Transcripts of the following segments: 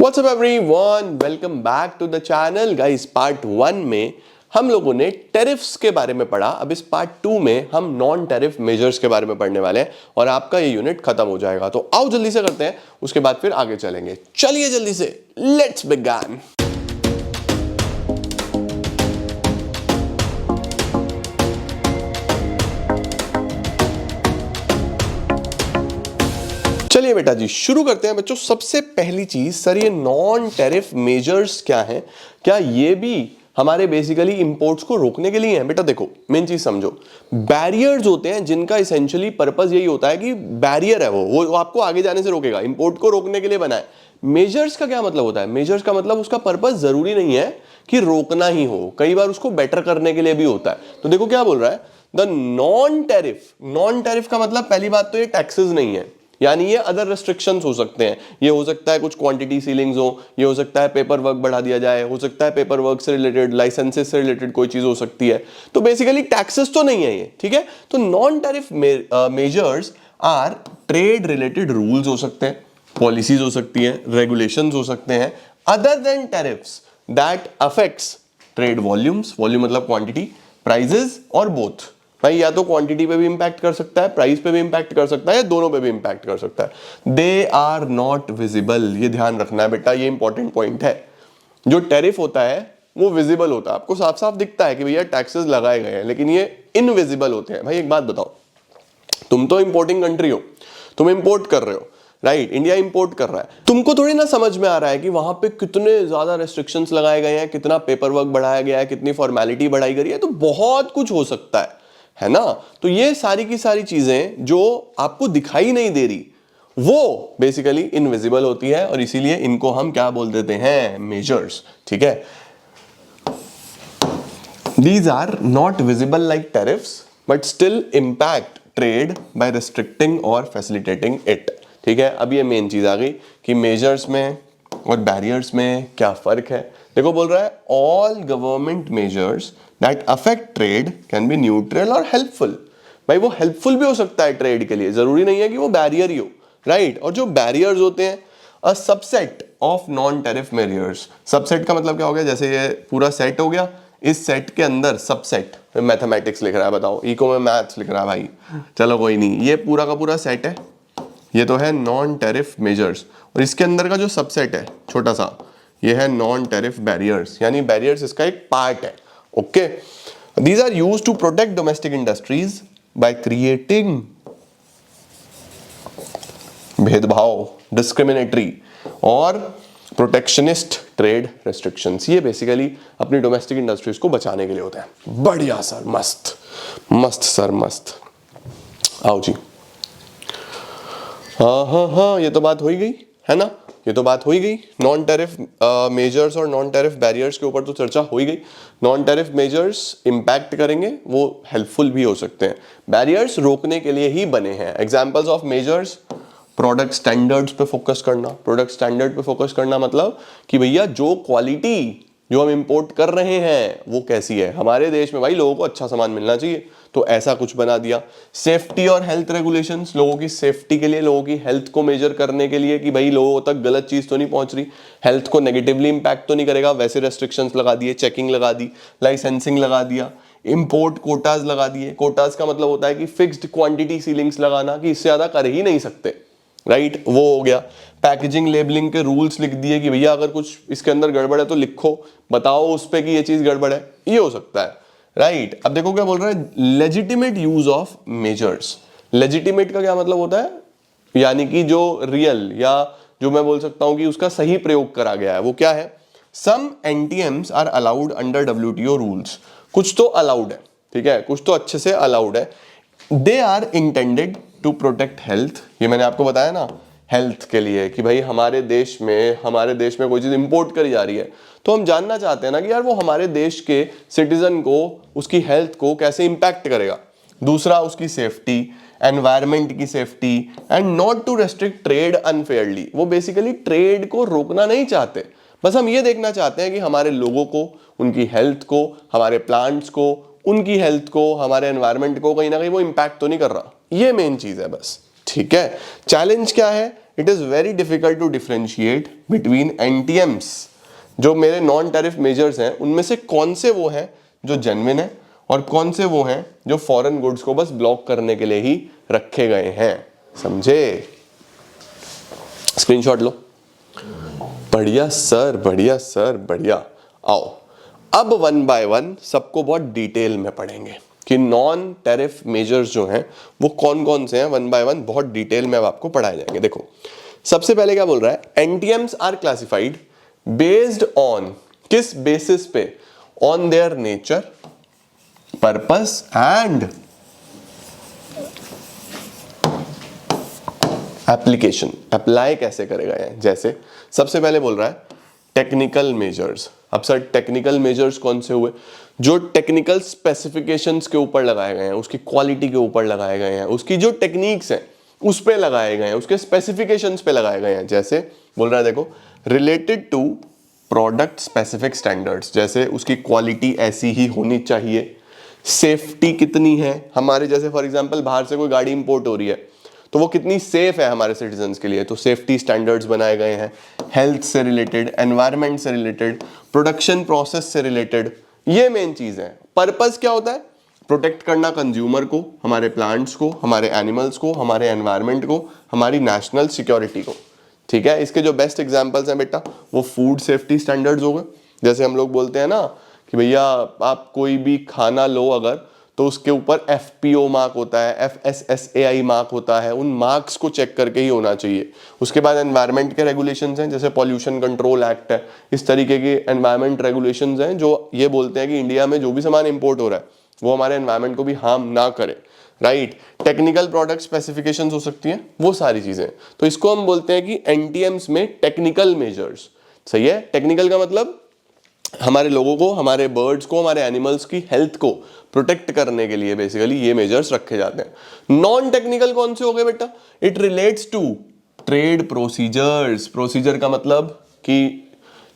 What's up everyone? Welcome back to the channel. Guys, part 1 में हम लोगों ने टेरिफ्स के बारे में पढ़ा। अब इस पार्ट 2 में हम नॉन टेरिफ मेजर्स के बारे में पढ़ने वाले हैं और आपका ये यूनिट खत्म हो जाएगा। तो आओ जल्दी से करते हैं, उसके बाद फिर आगे चलेंगे। चलिए जल्दी से, लेट्स बिगिन। चलिए बेटा जी शुरू करते हैं। बच्चों सबसे पहली चीज, सर ये नॉन टेरिफ मेजर्स क्या हैं? क्या ये भी हमारे बेसिकली इंपोर्ट्स को रोकने के लिए हैं? बेटा देखो, मेन चीज समझो, बैरियर्स होते हैं जिनका इसेंशियली पर्पस यही होता है कि बैरियर है वो आपको आगे जाने से रोकेगा, इंपोर्ट को रोकने के लिए बना है। मेजर्स का क्या मतलब होता है? मेजर्स का मतलब उसका पर्पस जरूरी नहीं है कि रोकना ही हो, कई बार उसको बेटर करने के लिए भी होता है। तो देखो क्या बोल रहा है, the non tariff. Non tariff का मतलब पहली बात तो ये टैक्सेस नहीं है, यानी ये अदर रेस्ट्रिक्शंस हो सकते हैं। ये हो सकता है कुछ क्वांटिटी सीलिंग्स हो, ये हो सकता है पेपर वर्क बढ़ा दिया जाए, हो सकता है पेपर वर्क से रिलेटेड, लाइसेंसेस से रिलेटेड कोई चीज हो सकती है। तो बेसिकली टैक्सेस तो नहीं है ये, ठीक है। तो non tariff measures are trade related rules हो सकते हैं, पॉलिसीज हो सकती है, रेगुलेशंस हो सकते हैं, other than tariffs that affects trade volumes. Volume मतलब क्वांटिटी, प्राइजेस और बोथ। भाई या तो क्वांटिटी पे भी इंपैक्ट कर सकता है, प्राइस पे भी इंपैक्ट कर सकता है, या दोनों पे भी इंपैक्ट कर सकता है। दे आर नॉट विजिबल, ये ध्यान रखना है बेटा, ये इंपॉर्टेंट पॉइंट है। जो टैरिफ होता है वो विजिबल होता है, आपको साफ साफ दिखता है कि भैया टैक्सेस लगाए गए हैं, लेकिन ये इनविजिबल होते हैं। भाई एक बात बताओ, तुम तो इंपोर्टिंग कंट्री हो, तुम इंपोर्ट कर रहे हो, राइट? इंडिया इंपोर्ट कर रहा है, तुमको थोड़ी ना समझ में आ रहा है कि वहां पे कितने ज्यादा रेस्ट्रिक्शंस लगाए गए हैं, कितना पेपर वर्क बढ़ाया गया है, कितनी फॉर्मेलिटी बढ़ाई गई है। तो बहुत कुछ हो सकता है ना। तो ये सारी की सारी चीजें जो आपको दिखाई नहीं दे रही, वो बेसिकली इनविजिबल होती है, और इसीलिए इनको हम क्या बोल देते हैं? मेजर्स, ठीक है। These are not visible like tariffs, but still impact trade by restricting or facilitating it. ठीक है, अब ये मेन चीज आ गई कि मेजर्स में और बैरियर्स में क्या फर्क है। देखो बोल रहा है all government measures that affect trade can be neutral और हेल्पफुल। भाई वो हेल्पफुल भी हो सकता है ट्रेड के लिए, जरूरी नहीं है कि वो बैरियर ही हो, राइट? और जो बैरियर्स होते हैं, a subset of non tariff measures. Subset का मतलब क्या हो गया? जैसे ये पूरा सेट हो गया, इस सेट के अंदर सबसेट, मैथमेटिक्स लिख रहा है, बताओ, इको में मैथ्स लिख रहा है भाई, चलो कोई नहीं, ये पूरा का पूरा सेट है, ये तो है नॉन टैरिफ मेजर्स, और इसके अंदर का जो सबसेट है छोटा सा, ये है नॉन टैरिफ बैरियर्स, यानी बैरियर्स इसका एक पार्ट है। Okay, these are used to protect domestic industries by creating भेदभाव, डिस्क्रिमिनेटरी और प्रोटेक्शनिस्ट ट्रेड रेस्ट्रिक्शंस। ये बेसिकली अपनी डोमेस्टिक इंडस्ट्रीज को बचाने के लिए होता है। बढ़िया सर, मस्त मस्त सर, मस्त। आओ जी, हाँ, ये तो बात हो ही गई है ना, ये तो बात हो ही गई। नॉन टैरिफ मेजर्स और नॉन टैरिफ बैरियर्स के ऊपर तो चर्चा हो ही गई। नॉन टैरिफ मेजर्स इंपैक्ट करेंगे, वो हेल्पफुल भी हो सकते हैं, बैरियर्स रोकने के लिए ही बने हैं। Examples of measures, product standards पे फोकस करना। प्रोडक्ट स्टैंडर्ड पे फोकस करना मतलब कि भैया जो क्वालिटी जो हम इंपोर्ट कर रहे हैं वो कैसी है। हमारे देश में भाई लोगों को अच्छा सामान मिलना चाहिए, तो ऐसा कुछ बना दिया। सेफ्टी और हेल्थ रेगुलेशंस, लोगों की सेफ्टी के लिए, लोगों की हेल्थ को मेजर करने के लिए कि भाई लोगों तक गलत चीज तो नहीं पहुंच रही, हेल्थ को नेगेटिवली इंपैक्ट तो नहीं करेगा, वैसे रेस्ट्रिक्शंस लगा दिए, चेकिंग लगा दी, लाइसेंसिंग लगा दिया, इंपोर्ट कोटाज लगा दिए। कोटाज का मतलब होता है कि फिक्स्ड क्वांटिटी सीलिंग्स लगाना, कि इससे ज्यादा कर ही नहीं सकते, राइट? वो हो गया। पैकेजिंग लेबलिंग के रूल्स लिख दिए कि भैया अगर कुछ इसके अंदर गड़बड़ है तो लिखो, बताओ उस पे कि ये चीज गड़बड़ है, ये हो सकता है, राइट? अब देखो क्या बोल रहा है, legitimate use of measures. Legitimate का क्या मतलब होता है? यानी कि जो रियल, या जो मैं बोल सकता हूं कि उसका सही प्रयोग करा गया है, वो क्या है? Some NTMs are allowed under WTO rules. कुछ तो अलाउड है, ठीक है, कुछ तो अच्छे से अलाउड है। They are intended to protect health. ये मैंने आपको बताया ना, हेल्थ के लिए, कि भाई हमारे देश में कोई चीज इंपोर्ट करी जा रही है, तो हम जानना चाहते हैं ना कि यार वो हमारे देश के सिटीजन को, उसकी हेल्थ को कैसे इंपैक्ट करेगा। दूसरा, उसकी सेफ्टी, एनवायरमेंट की safety, and not to restrict trade unfairly. वो बेसिकली ट्रेड को रोकना नहीं चाहते, बस हम ये देखना चाहते हैं कि हमारे लोगों को, उनकी हेल्थ को, हमारे प्लांट्स को, उनकी हेल्थ को, हमारे एनवायरमेंट को कहीं ना कहीं वो इंपैक्ट तो नहीं कर रहा। ये मेन चीज है बस, ठीक है। चैलेंज क्या है? It is very difficult to differentiate between NTMs, जो मेरे नॉन टैरिफ मेजर्स हैं उनमें से कौन से वो हैं जो जेन्युइन है और कौन से वो हैं जो फॉरेन गुड्स को बस ब्लॉक करने के लिए ही रखे गए हैं। समझे? स्क्रीनशॉट लो। बढ़िया सर, बढ़िया सर, बढ़िया। आओ अब वन बाय वन सबको बहुत डिटेल में पढ़ेंगे कि नॉन टैरिफ मेजर्स जो हैं वो कौन कौन से हैं। वन बाय वन बहुत डिटेल में अब आपको पढ़ाए जाएंगे। देखो सबसे पहले क्या बोल रहा है, एनटीएम्स आर क्लासिफाइड बेस्ड ऑन, किस बेसिस पे, on their nature, purpose and application. Apply कैसे करेगा ये, जैसे सबसे पहले बोल रहा है टेक्निकल मेजर्स। अब सर टेक्निकल मेजर्स कौन से हुए, जो टेक्निकल स्पेसिफिकेशंस के ऊपर लगाए गए हैं, उसकी क्वालिटी के ऊपर लगाए गए हैं, उसकी जो टेक्निक्स हैं उस पे लगाए गए हैं, उसके स्पेसिफिकेशंस पे लगाए गए हैं। जैसे बोल रहा है देखो related to product specific standards, जैसे उसकी क्वालिटी ऐसी ही होनी चाहिए, सेफ्टी कितनी है हमारे, जैसे फॉर एग्जांपल बाहर से कोई गाड़ी इंपोर्ट हो रही है तो वो कितनी सेफ है हमारे सिटीजन्स के लिए, तो सेफ्टी स्टैंडर्ड्स बनाए गए हैं। हेल्थ से रिलेटेड, एनवायरनमेंट से रिलेटेड, प्रोडक्शन प्रोसेस से रिलेटेड, ये मेन चीज है। पर्पस क्या होता है, प्रोटेक्ट करना कंज्यूमर को, हमारे प्लांट्स को, हमारे एनिमल्स को, हमारे एनवायरनमेंट को, हमारी नेशनल सिक्योरिटी को। ठीक है, इसके जो बेस्ट एग्जांपल्स हैं बेटा वो फूड सेफ्टी स्टैंडर्ड्स हो गए। जैसे हम लोग बोलते हैं ना कि भैया आप कोई भी खाना लो अगर, तो उसके ऊपर FPO मार्क होता है, FSSAI मार्क होता है, उन मार्क्स को चेक करके ही होना चाहिए। उसके बाद एनवायरनमेंट के रेगुलेशंस हैं, जैसे पॉल्यूशन कंट्रोल एक्ट है, इस तरीके के एनवायरनमेंट रेगुलेशंस हैं जो ये बोलते हैं कि इंडिया में जो भी सामान इंपोर्ट हो रहा है वो हमारे एनवायरनमेंट को भी हार्म ना करे। राइट, टेक्निकल प्रोडक्ट स्पेसिफिकेशंस हो सकती हैं, वो सारी चीजें। तो इसको हम बोलते हैं कि एनटीएम्स में टेक्निकल मेजर्स। सही है, टेक्निकल का मतलब हमारे लोगों को, हमारे बर्ड्स को, हमारे एनिमल्स की हेल्थ को प्रोटेक्ट करने के लिए बेसिकली ये मेजर्स रखे जाते हैं। नॉन टेक्निकल कौन से हो गए बेटा, it relates to trade procedures. Procedure का मतलब कि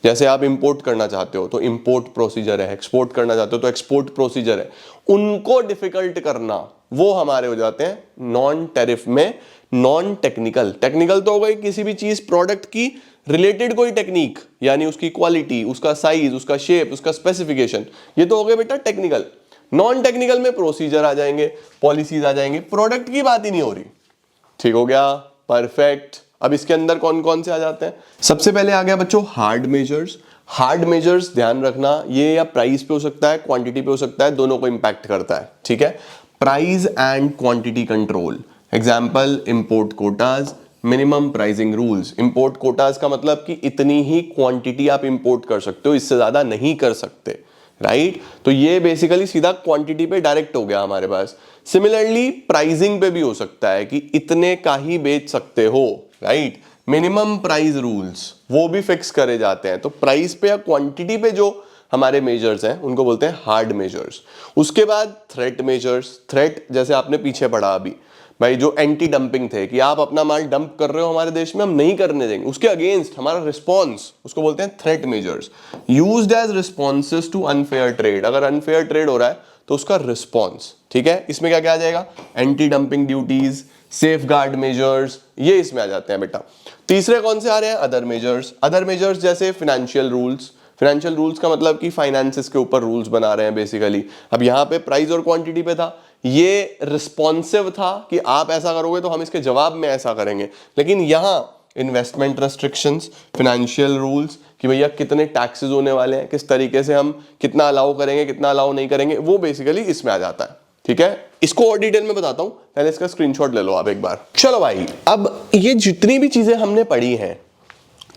जैसे आप इंपोर्ट करना चाहते हो तो इंपोर्ट प्रोसीजर है, एक्सपोर्ट करना चाहते हो तो एक्सपोर्ट प्रोसीजर है, उनको डिफिकल्ट करना वो हमारे हो जाते हैं नॉन टैरिफ में नॉन टेक्निकल। टेक्निकल तो हो गई किसी भी चीज प्रोडक्ट की रिलेटेड कोई टेक्निक, यानी उसकी क्वालिटी, उसका साइज, उसका शेप, उसका स्पेसिफिकेशन, ये तो हो गए बेटा टेक्निकल। नॉन टेक्निकल में प्रोसीजर आ जाएंगे, पॉलिसीज आ जाएंगे, प्रोडक्ट की बात ही नहीं हो रही। ठीक हो गया, परफेक्ट। अब इसके अंदर कौन कौन से आ जाते हैं, सबसे पहले आ गया बच्चों हार्ड मेजर्स। हार्ड मेजर्स ध्यान रखना, ये या प्राइस पे हो सकता है, क्वांटिटी पे हो सकता है, दोनों को इंपैक्ट करता है। ठीक है, price and quantity control. Example import Kota's, minimum pricing rules. Import Kota's का मतलब कि इतनी ही क्वांटिटी आप इंपोर्ट कर सकते हो, इससे ज्यादा नहीं कर सकते। राइट, तो ये बेसिकली सीधा क्वांटिटी पे डायरेक्ट हो गया हमारे पास। सिमिलरली प्राइसिंग पे भी हो सकता है कि इतने का ही बेच सकते हो। राइट, मिनिमम प्राइस रूल्स वो भी फिक्स करे जाते हैं। तो प्राइस पे या क्वांटिटी पे जो हमारे मेजर्स हैं उनको बोलते हैं हार्ड मेजर्स। उसके बाद थ्रेट मेजर्स। थ्रेट जैसे आपने पीछे पढ़ा अभी भाई, जो एंटी डंपिंग थे कि आप अपना माल डंप कर रहे हो हमारे देश में, हम नहीं करने देंगे, उसके अगेंस्ट हमारा रिस्पॉन्स, उसको बोलते हैं threat measures, used as responses to unfair trade. अगर अनफेयर ट्रेड हो रहा है तो उसका रिस्पॉन्स। ठीक है, इसमें क्या क्या आ जाएगा, anti dumping duties, safe guard measures, ये इसमें आ जाते हैं बेटा। तीसरे कौन से आ रहे हैं, अदर मेजर्स। अदर मेजर्स जैसे फाइनेंशियल रूल्स। फाइनेंशियल रूल्स का मतलब कि फाइनेंसेस के ऊपर रूल्स बना रहे हैं बेसिकली। अब यहाँ पे प्राइस और क्वांटिटी पे था, ये रिस्पॉन्सिव था कि आप ऐसा करोगे तो हम इसके जवाब में ऐसा करेंगे। लेकिन यहाँ इन्वेस्टमेंट रेस्ट्रिक्शंस, फाइनेंशियल रूल्स कि भैया कितने टैक्सेस होने वाले हैं, किस तरीके से हम कितना अलाउ करेंगे, कितना अलाउ नहीं करेंगे, वो बेसिकली इसमें आ जाता है। ठीक है, इसको और डिटेल में बताता हूं, पहले इसका स्क्रीनशॉट ले लो आप एक बार। चलो भाई, अब ये जितनी भी चीजें हमने पढ़ी हैं,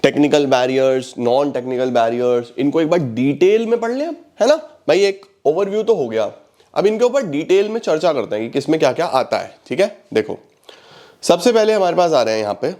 technical barriers, non technical barriers, इनको एक बार डिटेल में पढ़ लें अब, है ना भाई। एक ओवरव्यू तो हो गया, अब इनके ऊपर डिटेल में चर्चा करते हैं कि किसमें क्या क्या आता है। ठीक है, देखो सबसे पहले हमारे पास आ रहे हैं यहाँ पे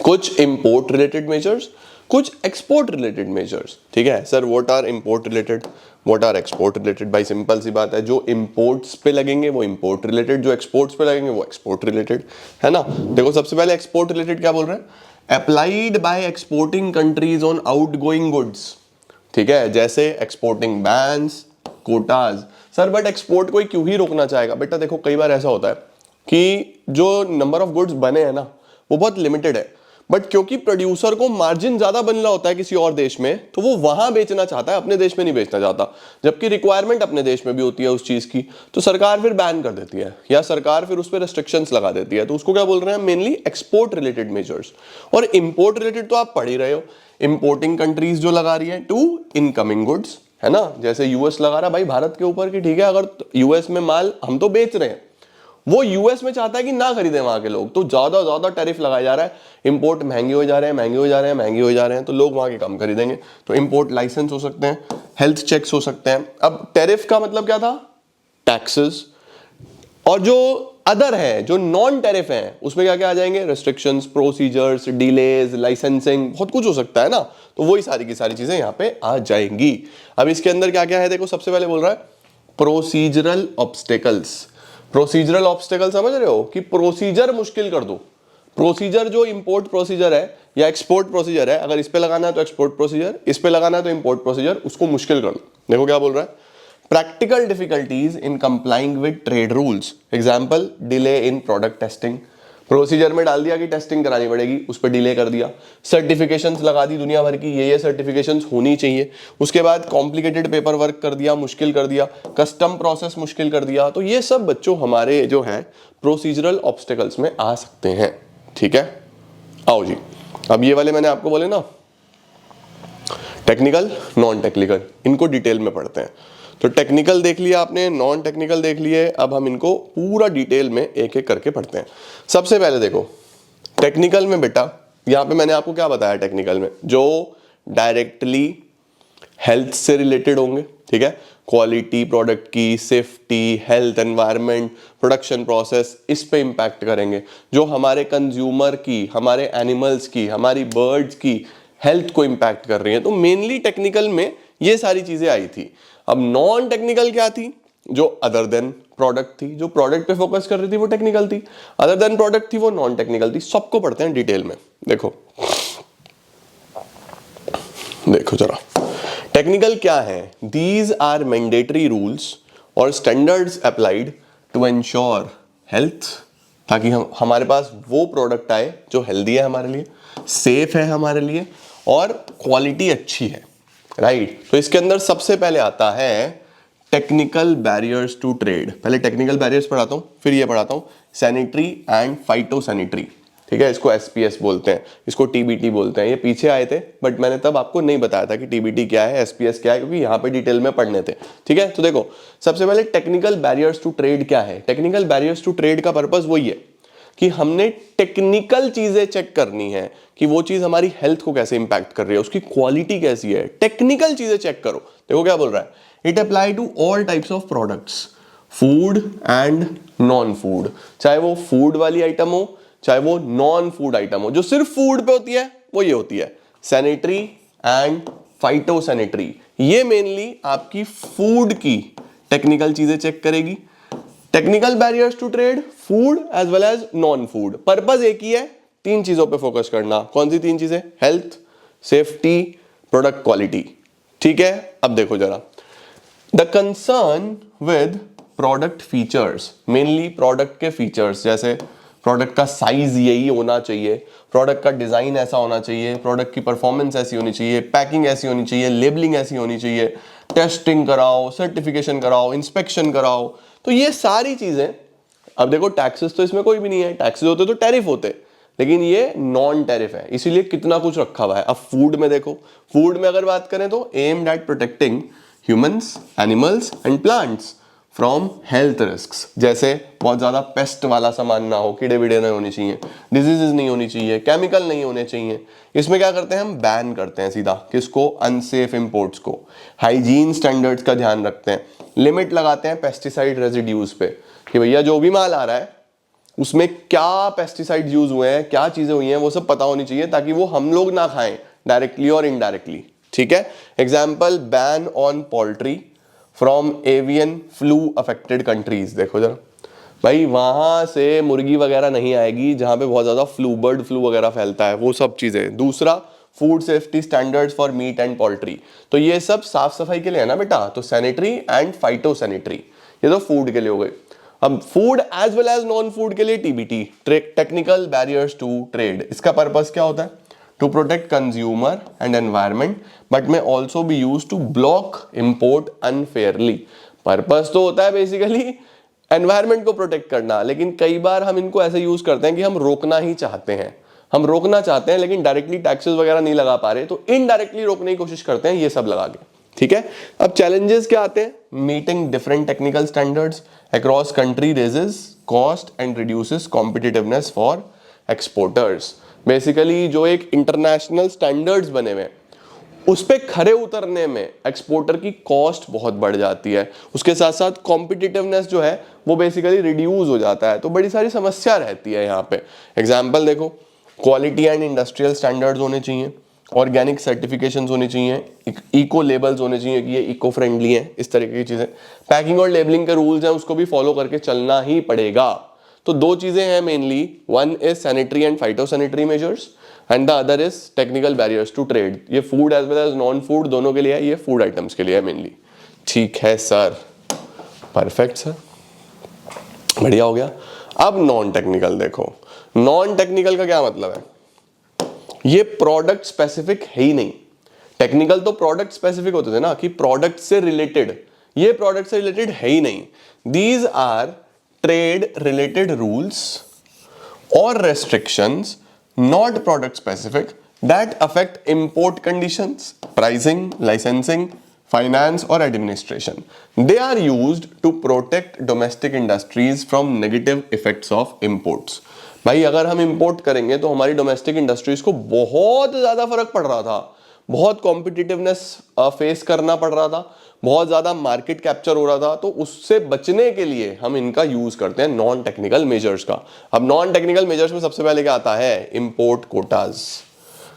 कुछ इंपोर्ट रिलेटेड मेजर्स, कुछ एक्सपोर्ट रिलेटेड मेजर्स। ठीक है sir, what are import related, what are export related. भाई सिंपल सी बात है, जो इंपोर्ट्स पे लगेंगे वो इंपोर्ट रिलेटेड, जो एक्सपोर्ट्स पे लगेंगे वो एक्सपोर्ट रिलेटेड, है ना। देखो सबसे पहले एक्सपोर्ट रिलेटेड क्या बोल रहे हैं, applied by exporting countries on outgoing goods. ठीक है, जैसे exporting bans, Kota's. Sir but export को क्यों ही रोकना चाहेगा, बेटा देखो कई बार ऐसा होता है कि जो नंबर ऑफ गुड्स बने हैं ना वो बहुत लिमिटेड है, बट क्योंकि प्रोड्यूसर को मार्जिन ज्यादा बनना होता है किसी और देश में, तो वो वहां बेचना चाहता है, अपने देश में नहीं बेचना चाहता, जबकि रिक्वायरमेंट अपने देश में भी होती है उस चीज की, तो सरकार फिर बैन कर देती है या सरकार फिर उस पर रेस्ट्रिक्शंस लगा देती है। तो उसको क्या बोल रहे हैं, मेनली एक्सपोर्ट रिलेटेड मेजर्स। और इंपोर्ट रिलेटेड तो आप पढ़ ही रहे हो, इंपोर्टिंग कंट्रीज जो लगा रही है टू इनकमिंग गुड्स, है ना, जैसे यूएस लगा रहा है भाई भारत के ऊपर कि ठीक है अगर यूएस में माल हम तो बेच रहे हैं, वो यूएस में चाहता है कि ना खरीदे वहां के लोग, तो ज्यादा ज्यादा टैरिफ लगाया जा रहा है, इंपोर्ट महंगे हो जा रहे हैं, महंगे हो जा रहे हैं, महंगे हो जा रहे हैं, तो लोग वहां के कम खरीदेंगे, तो इंपोर्ट लाइसेंस हो सकते हैं, हेल्थ चेक्स हो सकते हैं। अब टैरिफ का मतलब क्या था, टैक्सेस, और जो अदर है, जो नॉन टैरिफ है, उसमें क्या क्या आ जाएंगे, रेस्ट्रिक्शंस, प्रोसीजर्स, डिलेज, लाइसेंसिंग, बहुत कुछ हो सकता है ना, तो वही सारी की सारी चीजें यहाँ पे आ जाएंगी। अब इसके अंदर क्या क्या है देखो, सबसे पहले बोल रहा है प्रोसीजरल ऑब्स्टेकल्स। प्रोसीजरल ऑब्स्टेकल समझ रहे हो कि प्रोसीजर मुश्किल कर दो, प्रोसीजर जो इंपोर्ट प्रोसीजर है या एक्सपोर्ट प्रोसीजर है, अगर इस पे लगाना है तो एक्सपोर्ट प्रोसीजर, इस पे लगाना है तो इंपोर्ट प्रोसीजर, उसको मुश्किल कर दो। देखो क्या बोल रहा है, practical difficulties in complying with trade rules, example delay in product testing, procedure में डाल दिया कि टेस्टिंग करानी पड़ेगी, उस पर डिले कर दिया, सर्टिफिकेशंस लगा दी दुनिया भर की, ये सर्टिफिकेशंस होनी चाहिए, उसके बाद कॉम्प्लिकेटेड पेपर वर्क कर दिया, मुश्किल कर दिया, कस्टम प्रोसेस मुश्किल कर दिया, तो ये सब बच्चों हमारे जो है प्रोसीजरल ऑब्स्टेकल्स में आ सकते हैं। ठीक है, आओ जी, अब ये वाले मैंने आपको बोले ना, टेक्निकल नॉन टेक्निकल, इनको डिटेल में पढ़ते हैं। तो टेक्निकल देख लिया आपने, नॉन टेक्निकल देख लिए, अब हम इनको पूरा डिटेल में एक एक करके पढ़ते हैं। सबसे पहले देखो टेक्निकल में बेटा, यहाँ पे मैंने आपको क्या बताया, टेक्निकल में जो डायरेक्टली हेल्थ से रिलेटेड होंगे, ठीक है, क्वालिटी प्रोडक्ट की, safety, health, environment, production process, इस पे इंपैक्ट करेंगे, जो हमारे कंज्यूमर की, हमारे एनिमल्स की, हमारी बर्ड्स की हेल्थ को इंपैक्ट कर रही है, तो मेनली टेक्निकल में ये सारी चीजें आई थी। अब नॉन टेक्निकल क्या थी, जो अदर देन प्रोडक्ट थी, जो प्रोडक्ट पे फोकस कर रही थी वो टेक्निकल थी, अदर देन प्रोडक्ट थी वो नॉन टेक्निकल थी। सबको पढ़ते हैं डिटेल में। देखो देखो जरा, टेक्निकल क्या है, दीज आर मैंडेटरी रूल्स और standards applied to ensure health, ताकि हम हमारे पास वो प्रोडक्ट आए जो हेल्दी है हमारे लिए, सेफ है हमारे लिए, और क्वालिटी अच्छी है, राइट। तो इसके अंदर सबसे पहले आता है टेक्निकल बैरियर्स टू ट्रेड। पहले टेक्निकल बैरियर्स पढ़ाता हूं, फिर ये पढ़ाता हूं सैनिटरी एंड फाइटोसैनिटरी, ठीक है, इसको एसपीएस बोलते हैं, इसको टीबीटी बोलते हैं। ये पीछे आए थे बट मैंने तब आपको नहीं बताया था कि टीबीटी क्या है, एसपीएस क्या है, क्योंकि यहाँ पे डिटेल में पढ़ने थे, ठीक है। तो देखो सबसे पहले टेक्निकल बैरियर्स टू ट्रेड क्या है। टेक्निकल बैरियर्स टू ट्रेड का पर्पस वही है कि हमने टेक्निकल चीजें चेक करनी है कि वो चीज हमारी हेल्थ को कैसे इंपैक्ट कर रही है, उसकी क्वालिटी कैसी है, टेक्निकल चीजें चेक करो। देखो क्या बोल रहा है, it apply to all types of products, food and non food, चाहे वो फूड वाली आइटम हो चाहे वो नॉन फूड आइटम हो। जो सिर्फ फूड पे होती है वो ये होती है सैनिटरी एंड फाइटोसैनिटरी, ये मेनली आपकी फूड की टेक्निकल चीजें चेक करेगी। Technical barriers to trade, food as well as non food, purpose एक ही है, तीन चीजों पे फोकस करना। कौन सी तीन चीजें, हेल्थ, सेफ्टी, प्रोडक्ट क्वालिटी, ठीक है। अब देखो जरा, the concern with product features, mainly product के फीचर्स, जैसे प्रोडक्ट का साइज यही होना चाहिए, प्रोडक्ट का डिजाइन ऐसा होना चाहिए, प्रोडक्ट की परफॉर्मेंस ऐसी होनी चाहिए, पैकिंग ऐसी होनी चाहिए, लेबलिंग ऐसी होनी चाहिए, टेस्टिंग कराओ, सर्टिफिकेशन कराओ, इंस्पेक्शन कराओ, तो ये सारी चीजें। अब देखो टैक्सेस तो इसमें कोई भी नहीं है, टैक्सेस होते तो टैरिफ होते, लेकिन ये नॉन टैरिफ है, इसीलिए कितना कुछ रखा हुआ है। अब फूड में देखो, फूड में अगर बात करें तो aimed at protecting humans, animals and plants from health risks, जैसे बहुत ज्यादा पेस्ट वाला सामान ना हो, कीड़े वीड़े नहीं होनी चाहिए, डिजीजेस नहीं होनी चाहिए, केमिकल नहीं होने चाहिए। इसमें क्या करते हैं हम, बैन करते हैं सीधा, किसको, अनसेफ इंपोर्ट्स को। हाइजीन स्टैंडर्ड्स का ध्यान रखते हैं, लिमिट लगाते हैं पेस्टिसाइड रेजिड्यूज पे, कि भैया जो भी माल आ रहा है उसमें क्या पेस्टिसाइड यूज हुए हैं, क्या चीजें हुई हैं, वो सब पता होनी चाहिए, ताकि वो हम लोग ना खाएं डायरेक्टली और इनडायरेक्टली, ठीक है। Example, ban on poultry from avian flu affected countries. देखो जरा भाई, वहां से मुर्गी वगैरह नहीं आएगी जहां पे बहुत ज्यादा फ्लू, बर्ड फ्लू वगैरह फैलता है, वो सब चीजें। दूसरा, food safety standards for meet and poultry, तो ये सब साफ सफाई के लिए है ना बेटा, तो सैनिटरी एंड फाइटोसैनिटरी, ये तो फूड के लिए हो गए। अब food as well as non food के लिए TBT, technical barriers to trade, इसका पर्पस क्या होता है? To protect consumer and environment but may also be use to block import unfairly. Purpose तो होता है बेसिकली एनवायरमेंट को प्रोटेक्ट करना, लेकिन कई बार हम इनको ऐसे यूज करते हैं कि हम रोकना ही चाहते हैं, हम रोकना चाहते हैं लेकिन डायरेक्टली टैक्सेस वगैरह नहीं लगा पा रहे, तो इनडायरेक्टली रोकने की कोशिश करते हैं ये सब लगा के। ठीक है, अब चैलेंजेस क्या आते हैं? Meeting different technical standards across country raises cost and reduces competitiveness for exporters. Basically जो एक इंटरनेशनल स्टैंडर्ड्स बने हुए उस पे खरे उतरने में एक्सपोर्टर की कॉस्ट बहुत बढ़ जाती है, उसके साथ साथ कॉम्पिटिटिवनेस जो है वो बेसिकली रिड्यूस हो जाता है, तो बड़ी सारी समस्या रहती है यहाँ पे। एग्जाम्पल देखो, क्वालिटी एंड इंडस्ट्रियल स्टैंडर्ड्स होने चाहिए, ऑर्गेनिक सर्टिफिकेशंस होने चाहिए, इको लेबल्स होने चाहिए कि ये इको फ्रेंडली है, इस तरीके की चीजें। पैकिंग और लेबलिंग के रूल्स हैं उसको भी फॉलो करके चलना ही पड़ेगा। तो दो चीजें हैं mainly, one is sanitary and phytosanitary measures and the other is technical barriers to trade. ये food as well as non food दोनों के लिए है, ये फूड आइटम्स के लिए है मेनली। ठीक है सर, परफेक्ट सर, बढ़िया हो गया। अब नॉन टेक्निकल देखो, नॉन टेक्निकल का क्या मतलब है? ये प्रोडक्ट स्पेसिफिक है ही नहीं। टेक्निकल तो प्रोडक्ट स्पेसिफिक होते थे ना, कि प्रोडक्ट से रिलेटेड, ये प्रोडक्ट से रिलेटेड है ही नहीं। These are trade related rules और restrictions not product specific that affect import conditions, pricing, licensing, finance और administration. They are used to protect domestic industries from negative effects of imports. भाई अगर हम import करेंगे तो हमारी डोमेस्टिक इंडस्ट्रीज को बहुत ज्यादा फर्क पड़ रहा था, बहुत कॉम्पिटिटिवनेस फेस करना पड़ रहा था, बहुत ज्यादा मार्केट कैप्चर हो रहा था, तो उससे बचने के लिए हम इनका यूज करते हैं नॉन टेक्निकल मेजर्स का। अब नॉन टेक्निकल मेजर्स में सबसे पहले क्या आता है? इंपोर्ट कोटाज।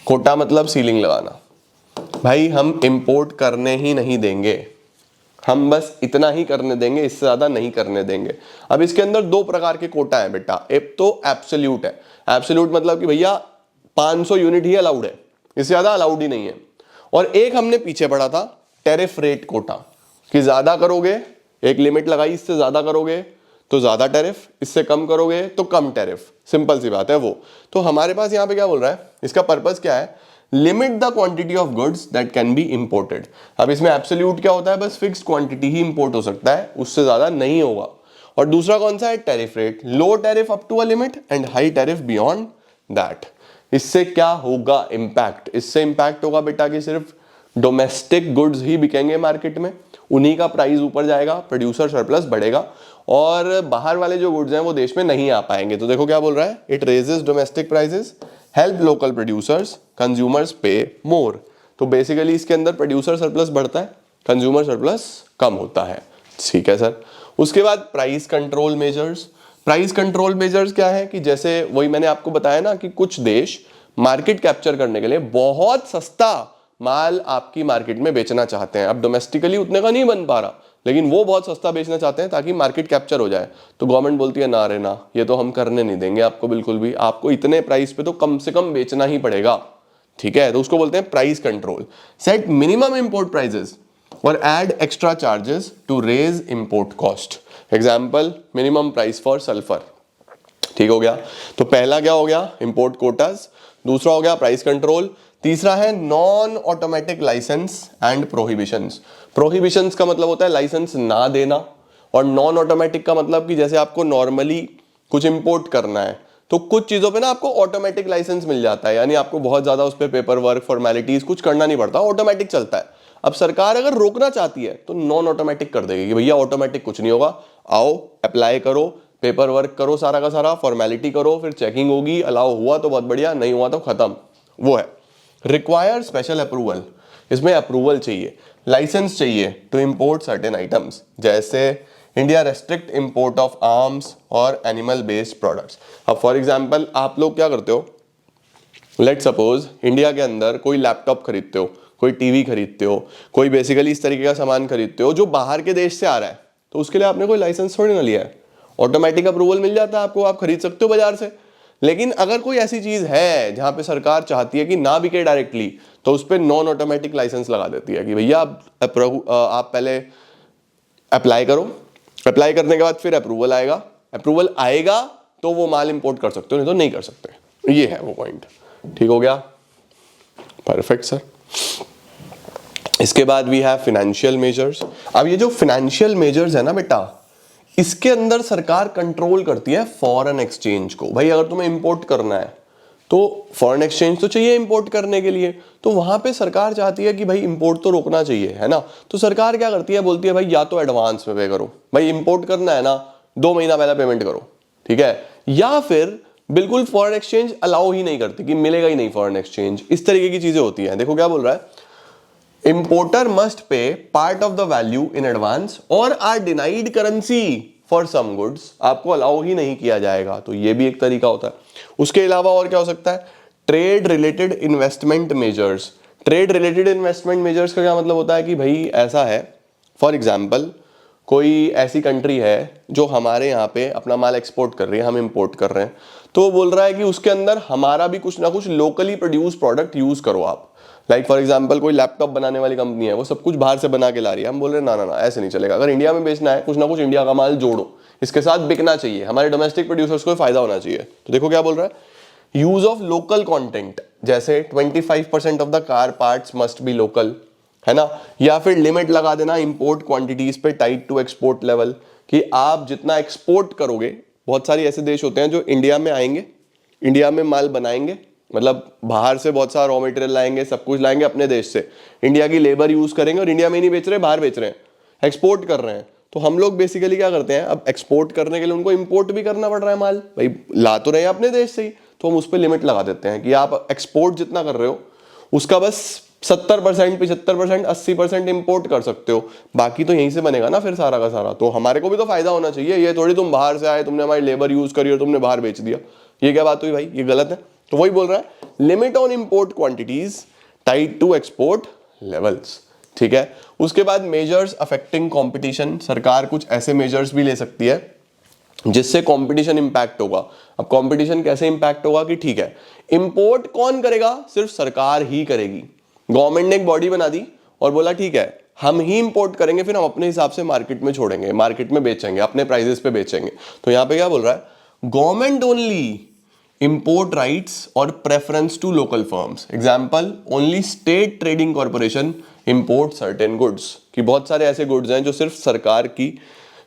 कोटा मतलब सीलिंग लगाना। भाई हम इंपोर्ट करने ही नहीं देंगे, हम बस इतना ही करने देंगे, इससे ज्यादा नहीं करने देंगे। अब इसके अंदर दो प्रकार के कोटा है बेटा, एक तो एब्सोल्यूट है। एब्सोल्यूट मतलब कि भैया 500 यूनिट ही अलाउड है, इससे ज्यादा अलाउड ही नहीं है। और एक हमने पीछे पढ़ा था टैरिफ रेट कोटा, कि ज्यादा करोगे, एक लिमिट लगाई, इससे ज्यादा करोगे तो ज्यादा टैरिफ, इससे कम करोगे तो कम टैरिफ। सिंपल सी बात है वो। तो हमारे पास यहाँ पे क्या बोल रहा है, इसका पर्पस क्या है? Limit the quantity of goods that can be imported. अब इसमें एब्सोल्यूट क्या होता है? बस फिक्स्ड क्वांटिटी ही इंपोर्ट हो सकता है, उससे ज्यादा नहीं होगा। और दूसरा कौन सा है? Tariff rate, low tariff up to a limit and high tariff beyond that. इससे क्या होगा इंपैक्ट? इससे इंपैक्ट होगा बेटा कि सिर्फ डोमेस्टिक गुड्स ही बिकेंगे मार्केट में, उन्हीं का प्राइस ऊपर जाएगा, प्रोड्यूसर सरप्लस बढ़ेगा, और बाहर वाले जो गुड्स हैं वो देश में नहीं आ पाएंगे। तो देखो क्या बोल रहा है, it raises domestic prices, help local producers, consumers पे मोर। तो बेसिकली इसके अंदर प्रोड्यूसर सरप्लस बढ़ता है, कंज्यूमर सरप्लस कम होता है। ठीक है सर। उसके बाद price control measures. Price control measures क्या है? कि जैसे वही मैंने आपको बताया ना कि कुछ देश मार्केट कैप्चर करने के लिए बहुत सस्ता माल आपकी मार्केट में बेचना चाहते हैं। अब डोमेस्टिकली उतने का नहीं बन पा रहा, लेकिन वो बहुत सस्ता बेचना चाहते हैं ताकि मार्केट कैप्चर हो जाए। तो गवर्नमेंट बोलती है ना रे ना, ये तो हम करने नहीं देंगे आपको बिल्कुल भी, आपको इतने प्राइस पे तो कम से कम बेचना ही पड़ेगा। ठीक है, तो उसको बोलते हैं price control. Set minimum import prices और add extra charges to raise import cost. Example, minimum price for sulphur. ठीक हो गया। तो पहला क्या हो गया? Import quotas. दूसरा हो गया प्राइस कंट्रोल। तीसरा है non automatic licence and prohibitions. Prohibitions का मतलब होता है लाइसेंस ना देना, और नॉन ऑटोमेटिक का मतलब कि जैसे आपको नॉर्मली कुछ इंपोर्ट करना है तो कुछ चीजों पे ना आपको ऑटोमेटिक लाइसेंस मिल जाता है, यानी आपको बहुत ज्यादा उस पर पेपर वर्क, फॉर्मेलिटीज कुछ करना नहीं पड़ता, ऑटोमेटिक चलता है। अब सरकार अगर रोकना चाहती है तो नॉन ऑटोमेटिक कर देगी कि भैया ऑटोमेटिक कुछ नहीं होगा, आओ अप्लाई करो, पेपर वर्क करो, सारा का सारा फॉर्मेलिटी करो, फिर चेकिंग होगी, अलाउ हुआ तो बहुत बढ़िया, नहीं हुआ तो खत्म। वो है रिक्वायर स्पेशल अप्रूवल। इसमें अप्रूवल चाहिए, लाइसेंस चाहिए टू इंपोर्ट सर्टेन आइटम्स, जैसे India restrict import of arms और एनिमल बेस्ड प्रोडक्ट्स। अब फॉर एग्जांपल आप लोग क्या करते हो, लेट सपोज इंडिया के अंदर कोई लैपटॉप खरीदते हो, कोई टीवी खरीदते हो, कोई बेसिकली इस तरीके का सामान खरीदते हो जो बाहर के देश से आ रहा है, तो उसके लिए आपने कोई लाइसेंस थोड़ी ना लिया है, ऑटोमेटिक अप्रूवल मिल जाता है आपको, आप खरीद सकते हो बाजार से। लेकिन अगर कोई ऐसी चीज है जहां पे सरकार चाहती है कि ना बिके डायरेक्टली, तो उस पर नॉन ऑटोमेटिक लाइसेंस लगा देती है कि भैया आप पहले अप्लाई करो, अप्लाई करने के बाद फिर अप्रूवल आएगा, अप्रूवल आएगा तो वो माल इंपोर्ट कर सकते हो, नहीं तो नहीं कर सकते। ये है वो पॉइंट। ठीक हो गया, परफेक्ट सर। इसके बाद वी हैव फाइनेंशियल मेजर्स। अब ये जो फाइनेंशियल मेजर्स है ना बेटा, इसके अंदर सरकार कंट्रोल करती है फॉरेन एक्सचेंज को। भाई अगर तुम्हें इंपोर्ट करना है तो फॉरेन एक्सचेंज तो चाहिए इंपोर्ट करने के लिए, तो वहां पे सरकार चाहती है कि भाई इंपोर्ट तो रोकना चाहिए, है ना। तो सरकार क्या करती है, बोलती है भाई या तो एडवांस में पे करो, भाई इंपोर्ट करना है ना 2 महीना पहले पेमेंट करो, ठीक है, या फिर बिल्कुल फॉरेन एक्सचेंज अलाउ ही नहीं करती कि मिलेगा ही नहीं फॉरेन एक्सचेंज। इस तरीके की चीजें होती हैं। देखो क्या बोल रहा है, importer must pay part of the value in advance और are denied currency for some goods, आपको अलाउ ही नहीं किया जाएगा, तो ये भी एक तरीका होता है। उसके अलावा और क्या हो सकता है, trade related investment measures. Trade related investment measures का क्या मतलब होता है कि भाई ऐसा है, फॉर एग्जाम्पल कोई ऐसी कंट्री है जो हमारे यहाँ पे अपना माल एक्सपोर्ट कर रही है, हम इंपोर्ट कर रहे हैं, तो वो बोल रहा है कि उसके अंदर हमारा भी कुछ ना कुछ लोकली प्रोड्यूस प्रोडक्ट यूज करो आप। लाइक फॉर एग्जांपल कोई लैपटॉप बनाने वाली कंपनी है, वो सब कुछ बाहर से बना के ला रही है, हम बोल रहे हैं ना ना ना ऐसे नहीं चलेगा, अगर इंडिया में बेचना है कुछ ना कुछ इंडिया का माल जोड़ो, इसके साथ बिकना चाहिए, हमारे डोमेस्टिक प्रोड्यूसर्स को फायदा होना चाहिए। तो देखो क्या बोल रहा है, यूज ऑफ लोकल कंटेंट, जैसे 25% of the car parts must be local, है ना, या फिर लिमिट लगा देना इंपोर्ट क्वांटिटीज पे टाइट टू एक्सपोर्ट लेवल, कि आप जितना एक्सपोर्ट करोगे, बहुत सारे ऐसे देश होते हैं जो इंडिया में आएंगे, इंडिया में माल बनाएंगे, मतलब बाहर से बहुत सारा रॉ मटेरियल लाएंगे, सब कुछ लाएंगे अपने देश से, इंडिया की लेबर यूज करेंगे और इंडिया में नहीं बेच रहे, बाहर बेच रहे हैं, एक्सपोर्ट कर रहे हैं। तो हम लोग बेसिकली क्या करते हैं, अब एक्सपोर्ट करने के लिए उनको इंपोर्ट भी करना पड़ रहा है माल, भाई ला तो रहे हैं अपने देश से ही, तो हम उस पर लिमिट लगा देते हैं कि आप एक्सपोर्ट जितना कर रहे हो उसका बस 70%, 75%, 80% इंपोर्ट कर सकते हो, बाकी तो यहीं से बनेगा ना फिर सारा का सारा। तो हमारे को भी तो फायदा होना चाहिए, ये थोड़ी तुम बाहर से आए, तुमने हमारी लेबर यूज करी और तुमने बाहर बेच दिया, ये क्या बात हुई भाई, ये गलत है। तो वही बोल रहा है, limit on import quantities tied to export levels, ठीक है। उसके बाद मेजर्स अफेक्टिंग कंपटीशन, सरकार कुछ ऐसे मेजर्स भी ले सकती है जिससे कंपटीशन इंपैक्ट होगा। अब कंपटीशन कैसे इंपैक्ट होगा कि ठीक है, इंपोर्ट कौन करेगा, सिर्फ सरकार ही करेगी। गवर्नमेंट ने एक बॉडी बना दी और बोला ठीक है हम ही इंपोर्ट करेंगे, फिर हम अपने हिसाब से मार्केट में छोड़ेंगे, मार्केट में बेचेंगे, अपने प्राइसेस पे बेचेंगे। तो यहां पे क्या बोल रहा है, government only import rights or preference to local firms. Example, only state trading corporation import certain goods. कि बहुत सारे ऐसे गुड्स हैं जो सिर्फ सरकार की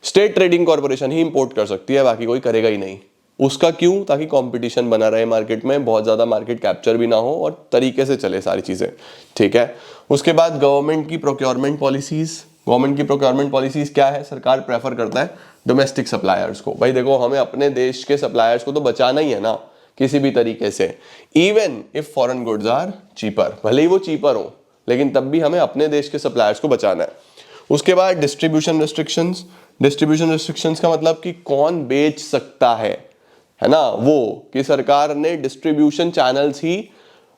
स्टेट ट्रेडिंग कॉर्पोरेशन ही इंपोर्ट कर सकती है, बाकी कोई करेगा ही नहीं। उसका क्यों, ताकि कंपटीशन बना रहे मार्केट में, बहुत ज़्यादा मार्केट कैप्चर भी ना हो और तरीके से चले सारी चीज़ें, ठीक है। उसके बाद गवर्नमेंट की प्रोक्योरमेंट पॉलिसीज़। गवर्नमेंट की प्रोक्योरमेंट पॉलिसीज़ क्या है, सरकार प्रेफर करता है डोमेस्टिक सप्लायर्स को। भाई देखो हमें अपने देश के सप्लायर्स को तो बचाना ही है ना किसी भी तरीके से, even if foreign goods are cheaper, भले ही वो चीपर हो लेकिन तब भी हमें अपने देश के सप्लायर्स को बचाना है। उसके बाद डिस्ट्रीब्यूशन रिस्ट्रिक्शंस। डिस्ट्रीब्यूशन रिस्ट्रिक्शंस का मतलब कि कौन बेच सकता है ना, वो कि सरकार ने डिस्ट्रीब्यूशन चैनल्स ही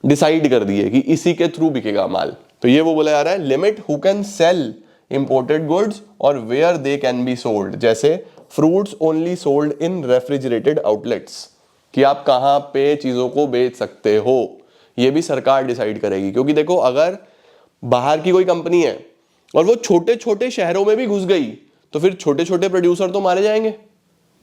डिसाइड कर दिए कि इसी के थ्रू बिकेगा माल। तो ये वो बोला जा रहा है, limit who can sell imported goods और where they can be sold, जैसे fruits only sold in refrigerated outlets, कि आप कहां पे चीजों को बेच सकते हो, ये भी सरकार डिसाइड करेगी। क्योंकि देखो अगर बाहर की कोई कंपनी है और वो छोटे छोटे शहरों में भी घुस गई तो फिर छोटे छोटे प्रोड्यूसर तो मारे जाएंगे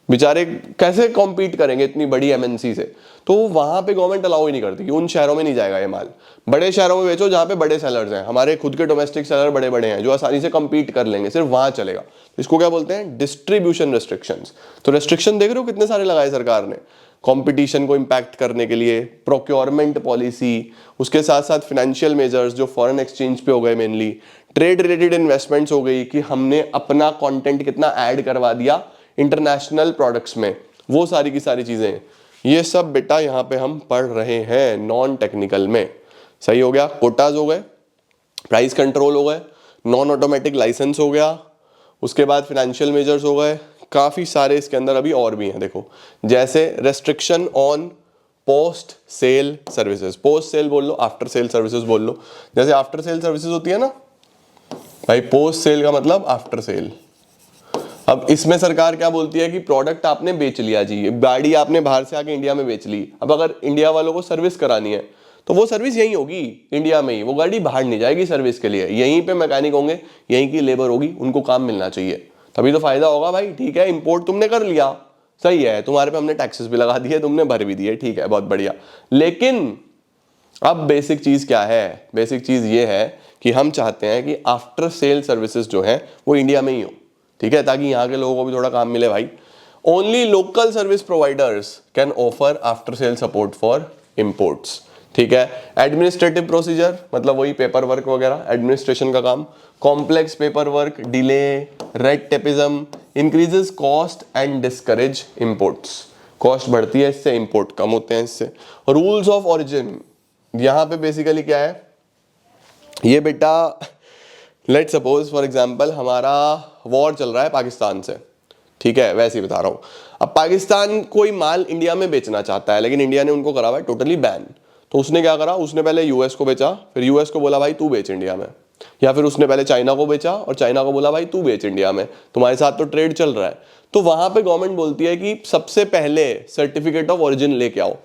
बेचारे, कैसे कॉम्पीट करेंगे इतनी बड़ी एमएनसी से। तो वहां पे गवर्नमेंट अलाउ ही नहीं करती कि उन शहरों में नहीं जाएगा ये माल, बड़े शहरों में बेचो जहां पे बड़े सेलर्स हैं, हमारे खुद के डोमेस्टिक सेलर बड़े बड़े हैं जो आसानी से कम्पीट कर लेंगे, सिर्फ वहां चलेगा। इसको क्या बोलते हैं, डिस्ट्रीब्यूशन रेस्ट्रिक्शंस। तो रेस्ट्रिक्शन देख रहे हो कितने सारे लगाए सरकार ने कंपटीशन को इंपैक्ट करने के लिए, प्रोक्योरमेंट पॉलिसी, उसके साथ साथ फाइनेंशियल मेजर्स जो फॉरेन एक्सचेंज पे हो गए मेनली, ट्रेड रिलेटेड इन्वेस्टमेंट्स हो गई कि हमने अपना कंटेंट कितना ऐड करवा दिया इंटरनेशनल प्रोडक्ट्स में, वो सारी की सारी चीजें, ये सब बेटा यहाँ पे हम पढ़ रहे हैं नॉन टेक्निकल में। सही हो गया, कोटाज हो गए, प्राइस कंट्रोल हो गए, नॉन ऑटोमेटिक लाइसेंस हो गया, उसके बाद फाइनेंशियल मेजर्स हो गए, काफी सारे इसके अंदर अभी और भी हैं। देखो जैसे restriction on post sale services, post sale बोल लो, आफ्टर सेल सर्विसेज बोल लो। जैसे आफ्टर सेल सर्विसेज होती है ना भाई, पोस्ट सेल का मतलब आफ्टर सेल। अब इसमें सरकार क्या बोलती है कि प्रोडक्ट आपने बेच लिया जी, गाड़ी आपने बाहर से आके इंडिया में बेच ली, अब अगर इंडिया वालों को सर्विस करानी है तो वो सर्विस यहीं होगी इंडिया में ही, वो गाड़ी बाहर नहीं जाएगी सर्विस के लिए, यहीं पे मैकेनिक होंगे, यहीं की लेबर होगी, उनको काम मिलना चाहिए। तभी तो फायदा होगा भाई। ठीक है, इंपोर्ट तुमने कर लिया, सही है, तुम्हारे पे हमने टैक्सेस भी लगा दिए, तुमने भर भी दिए, ठीक है, बहुत बढ़िया। लेकिन अब बेसिक चीज क्या है? बेसिक चीज ये है कि हम चाहते हैं कि आफ्टर सेल सर्विसेज जो है वो इंडिया में ही हो, ठीक है, ताकि यहाँ के लोगों को भी थोड़ा काम मिले भाई। Only local service providers can offer after sale support for imports, ठीक है। एडमिनिस्ट्रेटिव प्रोसीजर मतलब वही पेपर वर्क वगैरह, एडमिनिस्ट्रेशन का काम, complex paper work, delay, red tapism increases cost and discourage imports. Cost बढ़ती है इससे, इंपोर्ट कम होते हैं इससे। रूल्स ऑफ ओरिजिन, यहां पे बेसिकली क्या है ये बेटा, लेट सपोज फॉर एग्जांपल हमारा वॉर चल रहा है पाकिस्तान से, ठीक है, वैसे ही बता रहा हूं। अब पाकिस्तान कोई माल इंडिया में बेचना चाहता है, लेकिन इंडिया ने उनको करा हुआ है टोटली बैन। तो उसने क्या करा, उसने पहले यूएस को बेचा, फिर यूएस को बोला भाई तू बेच इंडिया में, या फिर उसने पहले चाइना को बेचा और चाइना को बोला भाई तू बेच इंडिया में, तुम्हारे साथ तो ट्रेड चल रहा है। तो वहां पे गवर्नमेंट बोलती है कि सबसे पहले सर्टिफिकेट ऑफ ओरिजिन लेके आओ।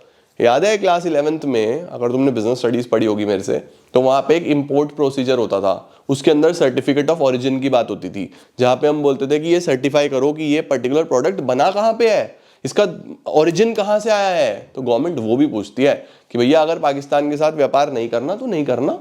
याद है क्लास 11th में, अगर तुमने बिजनेस स्टडीज पढ़ी होगी मेरे से, तो वहां पे एक इंपोर्ट प्रोसीजर होता था, उसके अंदर सर्टिफिकेट ऑफ ओरिजिन की बात होती थी, जहां पे हम बोलते थे कि ये सर्टिफाई करो कि ये पर्टिकुलर प्रोडक्ट बना कहां पे है, इसका ओरिजिन कहां से आया है। तो गवर्नमेंट वो भी पूछती है कि भैया अगर पाकिस्तान के साथ व्यापार नहीं करना तो नहीं करना,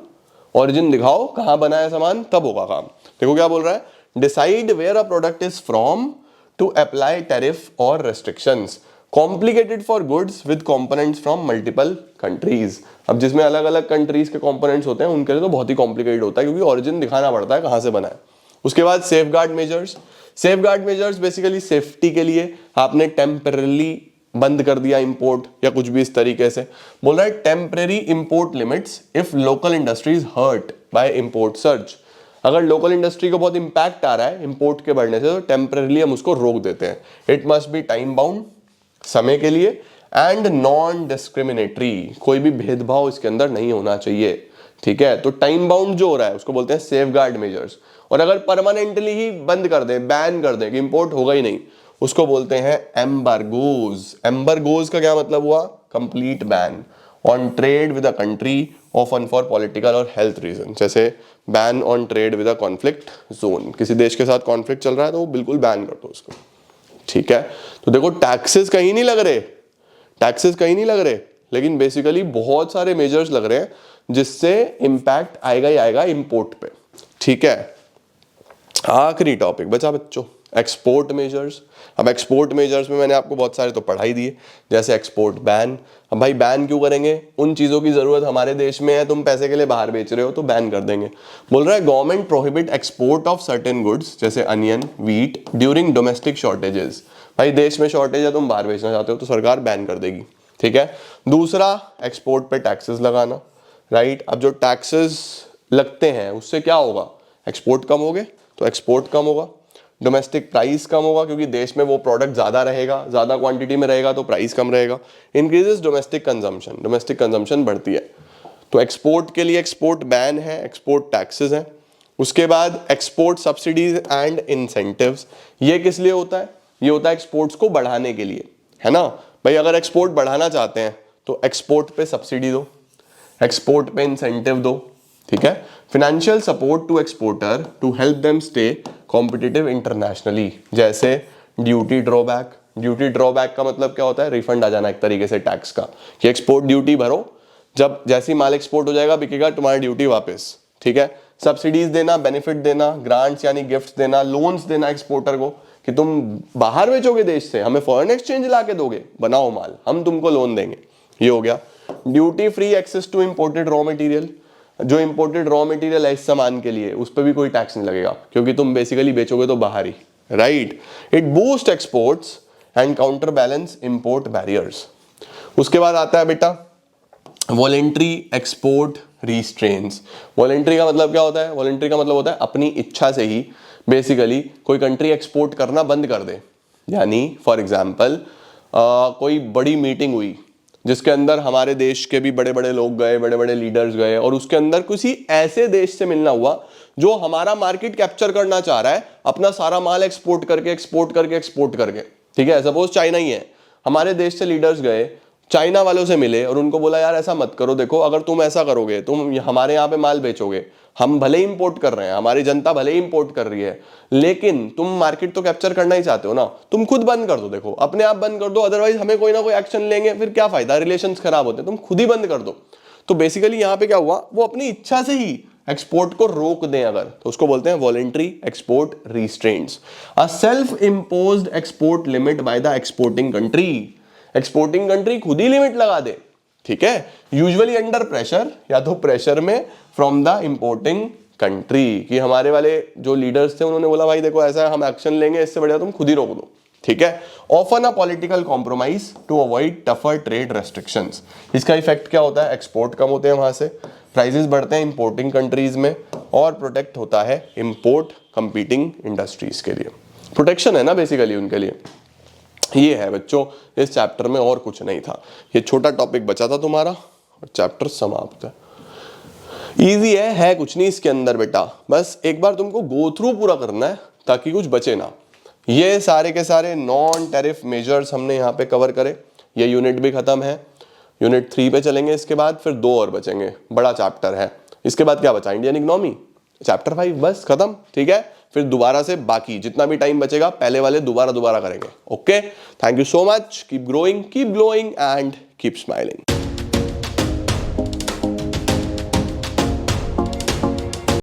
ओरिजिन दिखाओ कहां बना है सामान, तब होगा काम। देखो क्या बोल रहा है, decide where a product is from to apply tariff और restrictions, complicated for goods with components from multiple countries. अब जिसमें अलग अलग कंट्रीज के कंपोनेंट्स होते हैं उनके लिए तो बहुत ही कॉम्प्लिकेटेड होता है, क्योंकि ओरिजिन दिखाना पड़ता है कहां से बना है। उसके बाद safe guard measures, safe guard measures basically safety के लिए आपने टेम्परली बंद कर दिया इंपोर्ट या कुछ भी इस तरीके से। बोल रहा है temporary import limits if local industries hurt by import surge. अगर लोकल इंडस्ट्री को बहुत इंपैक्ट आ रहा है इंपोर्ट के बढ़ने से, तो टेम्परेली हम उसको रोक देते हैं। It must be time bound, समय के लिए, एंड नॉन डिस्क्रिमिनेटरी, कोई भी भेदभाव इसके अंदर नहीं होना चाहिए, ठीक है। तो टाइम बाउंड जो हो रहा है उसको बोलते हैं सेफ गार्ड मेजर्स। और अगर परमानेंटली ही बंद कर दें, बैन कर दें कि इंपोर्ट होगा ही नहीं, उसको बोलते हैं एम्बार्गोज। एम्बार्गोज का क्या मतलब हुआ, complete ban on trade with a country often for political और हेल्थ रीजन। जैसे ban on trade with a conflict zone, किसी देश के साथ कॉन्फ्लिक्ट चल रहा है तो वो बिल्कुल बैन कर दो उसको, ठीक है। तो देखो टैक्सेस कहीं नहीं लग रहे, टैक्सेस कहीं नहीं लग रहे, लेकिन बेसिकली बहुत सारे मेजर्स लग रहे हैं जिससे इंपैक्ट आएगा ही आएगा इंपोर्ट पे, ठीक है। आखिरी टॉपिक बचा बच्चों, एक्सपोर्ट मेजर्स। अब एक्सपोर्ट मेजर्स में मैंने आपको बहुत सारे तो पढ़ा ही दिए, जैसे एक्सपोर्ट बैन। अब भाई बैन क्यों करेंगे, उन चीजों की जरूरत हमारे देश में है, तुम पैसे के लिए बाहर बेच रहे हो तो बैन कर देंगे। बोल रहा है government prohibit export of certain goods जैसे onion, wheat during domestic shortages. भाई देश में शॉर्टेज है, तुम बाहर बेचना चाहते हो तो सरकार बैन कर देगी, ठीक है। दूसरा, एक्सपोर्ट पे टैक्सेस लगाना, राइट। अब जो टैक्सेस लगते हैं उससे क्या होगा, एक्सपोर्ट कम होगे तो एक्सपोर्ट कम होगा, डोमेस्टिक प्राइस कम होगा क्योंकि देश में वो प्रोडक्ट ज्यादा रहेगा, ज्यादा क्वांटिटी में रहेगा तो प्राइस कम रहेगा। Increases domestic consumption, domestic consumption बढ़ती है। तो एक्सपोर्ट के लिए एक्सपोर्ट बैन है, एक्सपोर्ट टैक्सेस हैं। उसके बाद एक्सपोर्ट सब्सिडीज एंड इंसेंटिव्स, ये किस लिए होता है, ये होता है एक्सपोर्ट्स को बढ़ाने के लिए, है ना भाई। अगर एक्सपोर्ट बढ़ाना चाहते हैं तो एक्सपोर्ट पे सब्सिडी दो, एक्सपोर्ट पे इंसेंटिव दो, ठीक है। Financial support to exporter to help them stay competitive internationally, जैसे ड्यूटी ड्रॉबैक। ड्यूटी ड्रॉबैक का मतलब क्या होता है, रिफंड आ जाना एक तरीके से टैक्स का, कि एक्सपोर्ट ड्यूटी भरो, जब जैसी माल एक्सपोर्ट हो जाएगा बिकेगा तुम्हारी ड्यूटी वापस, ठीक है। सब्सिडीज देना, बेनिफिट देना, ग्रांट्स यानी गिफ्ट्स देना, लोन्स देना एक्सपोर्टर को कि तुम बाहर बेचोगे देश से, हमें फॉरेन एक्सचेंज ला के दोगे, बनाओ माल, हम तुमको लोन देंगे, ये हो गया। Duty free access to imported raw material, जो इंपोर्टेड रॉ मटेरियल है इस सामान के लिए उस पर भी कोई टैक्स नहीं लगेगा क्योंकि तुम बेसिकली बेचोगे तो बाहर ही, right. It boost exports and counterbalance import barriers. उसके बाद आता है बेटा वॉलेंट्री एक्सपोर्ट रिस्ट्रेंट्स। वॉलेंट्री का मतलब क्या होता है, वॉलेंट्री का मतलब होता है अपनी इच्छा से ही बेसिकली कोई कंट्री एक्सपोर्ट करना बंद कर दे। यानी फॉर एग्जांपल कोई बड़ी मीटिंग हुई जिसके अंदर हमारे देश के भी बड़े बड़े लोग गए, बड़े बड़े लीडर्स गए, और उसके अंदर किसी ऐसे देश से मिलना हुआ जो हमारा मार्केट कैप्चर करना चाह रहा है, अपना सारा माल एक्सपोर्ट करके, ठीक है। सपोज चाइना ही है, हमारे देश से लीडर्स गए, चाइना वालों से मिले और उनको बोला यार ऐसा मत करो, देखो अगर तुम ऐसा करोगे, तुम हमारे यहाँ पे माल बेचोगे, हम भले ही इंपोर्ट कर रहे हैं, हमारी जनता भले ही इंपोर्ट कर रही है, लेकिन तुम मार्केट तो कैप्चर करना ही चाहते हो ना, तुम खुद बंद कर दो, देखो अपने आप बंद कर दो, अदरवाइज हमें कोई ना कोई एक्शन लेंगे, फिर क्या फायदा, रिलेशंस खराब होते हैं, तुम खुद ही बंद कर दो। तो बेसिकली यहाँ पे क्या हुआ, वो अपनी इच्छा से ही एक्सपोर्ट को रोक दें अगर, तो उसको बोलते हैं voluntary export restraints, a self imposed export limit by the exporting country. Exporting country खुद ही लिमिट लगा दे, ठीक है, यूजुअली अंडर प्रेशर, या तो प्रेशर में फ्रॉम द इंपोर्टिंग कंट्री, कि हमारे वाले जो लीडर्स थे उन्होंने बोला भाई देखो ऐसा है, हम एक्शन लेंगे, इससे बढ़िया तुम खुद ही रोक दो, ठीक है। Often a political compromise to avoid tougher trade restrictions. इसका इफेक्ट क्या होता है, एक्सपोर्ट कम होते हैं वहां से, प्राइसेस बढ़ते हैं इंपोर्टिंग कंट्रीज में, और प्रोटेक्ट होता है इंपोर्ट कंपीटिंग इंडस्ट्रीज के लिए, प्रोटेक्शन है ना बेसिकली उनके लिए। ये है बच्चों इस चैप्टर में, और कुछ नहीं था, ये छोटा टॉपिक बचा था तुम्हारा और चैप्टर समाप्त है। इजी है कुछ नहीं इसके अंदर बेटा, बस एक बार तुमको गो थ्रू पूरा करना है ताकि कुछ बचे ना। ये सारे के सारे नॉन टैरिफ मेजर्स हमने यहाँ पे कवर करे, ये यूनिट भी खत्म है, यूनिट 3 पे चलेंगे इसके बाद, फिर 2 और बचेंगे, बड़ा चैप्टर है। इसके बाद क्या बचा, इंडियन इकोनॉमी, चैप्टर 5 बस खत्म, ठीक है। फिर दोबारा से बाकी जितना भी टाइम बचेगा पहले वाले दोबारा करेंगे। Okay, thank you so much, keep growing, keep glowing and keep smiling.